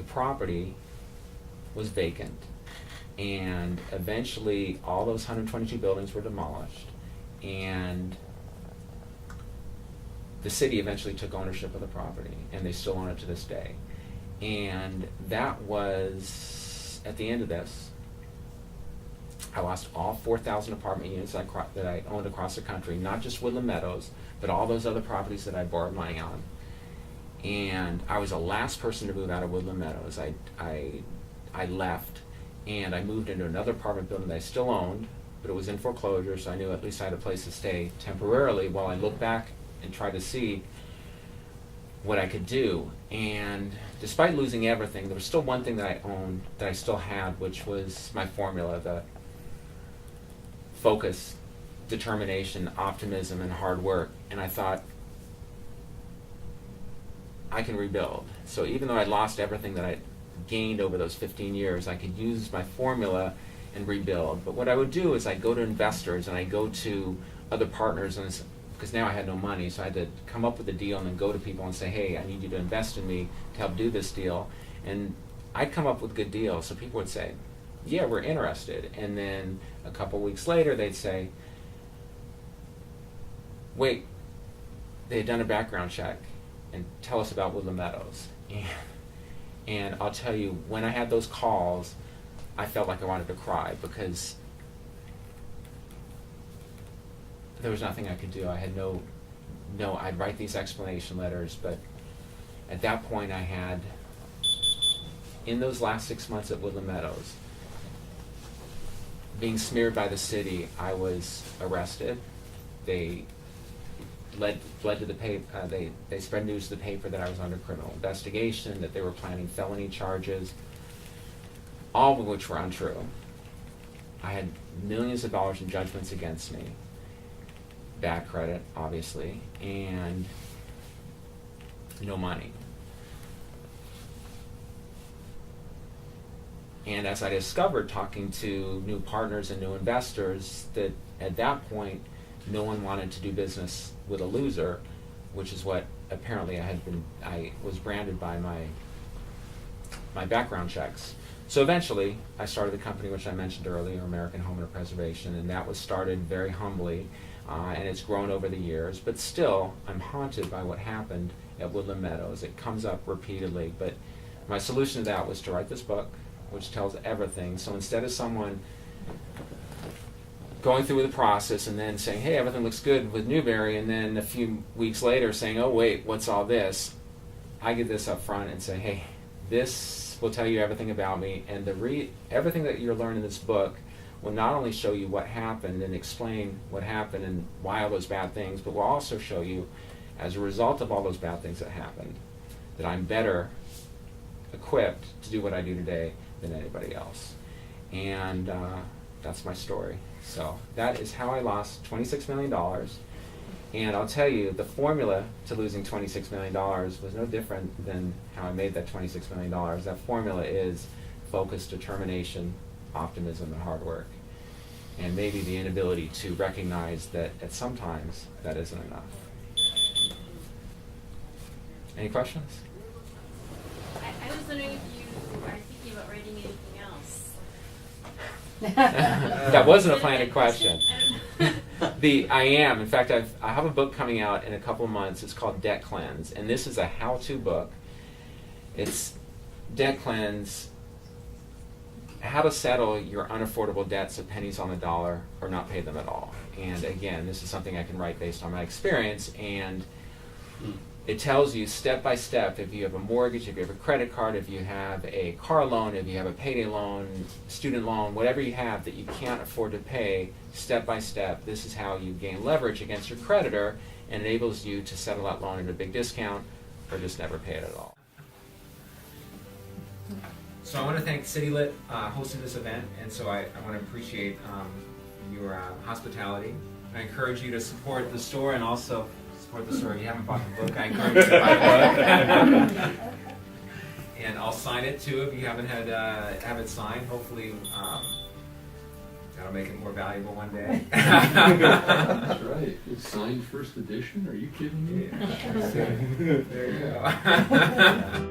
the property was vacant, and eventually all those 122 buildings were demolished, and the city eventually took ownership of the property, and they still own it to this day. And that was, at the end of this, I lost all 4,000 apartment units that I owned across the country, not just Woodland Meadows, but all those other properties that I borrowed money on. And I was the last person to move out of Woodland Meadows. I left, and I moved into another apartment building that I still owned, but it was in foreclosure, so I knew at least I had a place to stay temporarily while I looked back and tried to see what I could do. And despite losing everything, there was still one thing that I owned that I still had, which was my formula, the focus, determination, optimism, and hard work. And I thought, I can rebuild. So even though I lost everything that I gained over those 15 years, I could use my formula and rebuild. But what I would do is I'd go to investors and I'd go to other partners, and because now I had no money, so I had to come up with a deal and then go to people and say, hey, I need you to invest in me to help do this deal. And I'd come up with good deals, so people would say, yeah, we're interested. And then a couple weeks later, they'd say, wait, they had done a background check, and tell us about Woodland Meadows. And I'll tell you, when I had those calls, I felt like I wanted to cry, because there was nothing I could do. I had I'd write these explanation letters, but at that point I had, in those last 6 months at Woodland Meadows, being smeared by the city, I was arrested. They led to the paper. They spread news to the paper that I was under criminal investigation, that they were planning felony charges, all of which were untrue. I had millions of dollars in judgments against me, bad credit, obviously, and no money. And as I discovered, talking to new partners and new investors, that at that point, no one wanted to do business with a loser, which is what apparently I was branded by my background checks. So eventually, I started the company which I mentioned earlier, American Homeowner Preservation, and that was started very humbly, and it's grown over the years. But still, I'm haunted by what happened at Woodland Meadows. It comes up repeatedly. But my solution to that was to write this book, which tells everything. So instead of someone going through the process and then saying, hey, everything looks good with Newberry, and then a few weeks later saying, oh, wait, what's all this? I get this up front and say, hey, this will tell you everything about me, and everything that you're learning in this book will not only show you what happened and explain what happened and why all those bad things, but will also show you, as a result of all those bad things that happened, that I'm better equipped to do what I do today than anybody else. And that's my story. So that is how I lost $26 million. And I'll tell you, the formula to losing $26 million was no different than how I made that $26 million. That formula is focus, determination, optimism, and hard work. And maybe the inability to recognize that at sometimes that isn't enough. Any questions? I was wondering if you are thinking about writing anything else. That wasn't a planned question. I am. In fact, I have a book coming out in a couple of months. It's called Debt Cleanse, and this is a how-to book. It's Debt Cleanse, how to settle your unaffordable debts at pennies on the dollar or not pay them at all. And again, this is something I can write based on my experience, and it tells you step by step, if you have a mortgage, if you have a credit card, if you have a car loan, if you have a payday loan, student loan, whatever you have that you can't afford to pay, step by step, this is how you gain leverage against your creditor and enables you to settle that loan at a big discount or just never pay it at all. So I want to thank CityLit hosting this event, and so I want to appreciate your hospitality. I encourage you to support the store and also support the store. If you haven't bought the book, I encourage you to buy the book. And I'll sign it too if you haven't had have it signed. Hopefully that'll make it more valuable one day. That's right. It's signed first edition? Are you kidding me? Yeah. There you go.